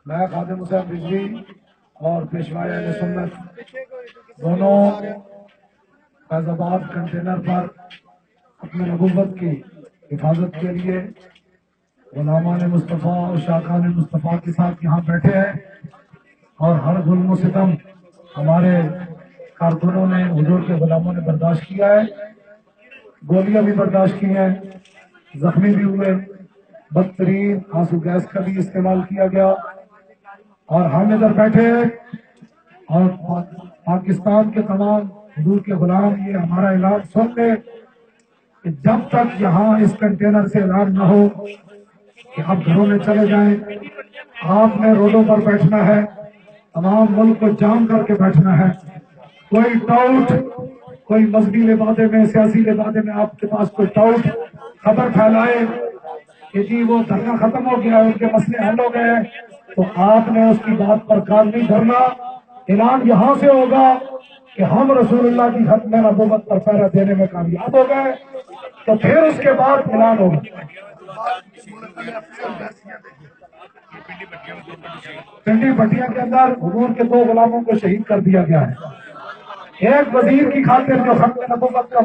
میں خادم حسین رضوی اور پیشوائے اہل سنت دونوں فیض آباد کنٹینر پر اپنی نبوت کی حفاظت کے لیے غلامان مصطفیٰ اور شاقان مصطفیٰ کے ساتھ یہاں بیٹھے ہیں، اور ہر ظلم و ستم ہمارے کارکنوں نے، حضور کے غلاموں نے برداشت کیا ہے، گولیاں بھی برداشت کی ہیں، زخمی بھی ہوئے، بدترین آنسو گیس کا بھی استعمال کیا گیا، اور ہم ادھر بیٹھے اور پاکستان کے تمام حضور کے غلام یہ ہمارا اعلان سن لیں کہ جب تک یہاں اس کنٹینر سے اعلان نہ ہو کہ آپ گھروں میں چلے جائیں، آپ نے روڈوں پر بیٹھنا ہے، تمام ملک کو جام کر کے بیٹھنا ہے۔ کوئی ٹاؤٹ، کوئی مذہبی لبادے میں، سیاسی لبادے میں آپ کے پاس کوئی ٹاؤٹ خبر پھیلائے کہ جی وہ دھرنا ختم ہو گیا ہے، ان کے مسئلے حل ہو گئے ہیں، تو آپ نے اس کی بات پر کام نہیں دھرنا۔ اعلان یہاں سے ہوگا کہ ہم رسول اللہ کی ختم نبوت پر پہرا دینے میں کامیاب ہو گئے، تو پھر اس کے بعد اعلان ہوگا۔ پنڈی بٹیا کے اندر حضور کے 2 غلاموں کو شہید کر دیا گیا ہے، ایک وزیر کی خاطر جو ختم نبوت کا